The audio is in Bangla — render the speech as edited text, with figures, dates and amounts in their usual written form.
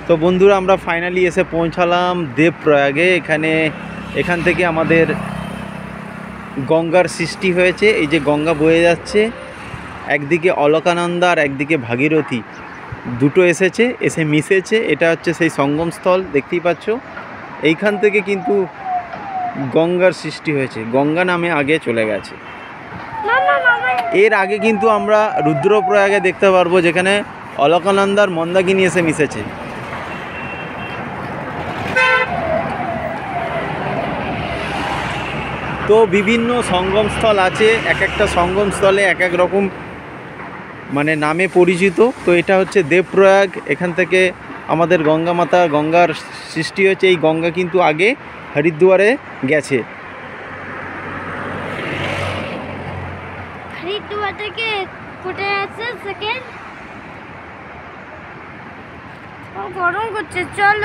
তো বন্ধুরা আমরা ফাইনালি এসে পৌঁছালাম দেবপ্রয়াগে। এখান থেকে আমাদের গঙ্গার সৃষ্টি হয়েছে। এই যে গঙ্গা বয়ে যাচ্ছে, একদিকে অলকানন্দা আর একদিকে ভাগীরথী, দুটো এসে মিশেছে। এটা হচ্ছে সেই সঙ্গমস্থল, দেখতেই পাচ্ছ। এইখান থেকে কিন্তু গঙ্গার সৃষ্টি হয়েছে, গঙ্গা নামে আগে চলে গেছে। এর আগে কিন্তু আমরা রুদ্রপ্রয়াগে দেখতে পারবো, যেখানে অলকানন্দার মন্দাকিনী এসে মিশেছে। তো বিভিন্ন সঙ্গমস্থল আছে, এক একটা সঙ্গমস্থলে এক এক রকম নামে পরিচিত। তো এটা হচ্ছে দেবপ্রয়াগ। এখান থেকে আমাদের গঙ্গা মাতা, গঙ্গার সৃষ্টি হয়েছে। এই গঙ্গা কিন্তু আগে হরিদ্বারে গেছে। হরিদ্বার থেকে কোথায় আছে সেকেন্ড? গরম করছে, চল।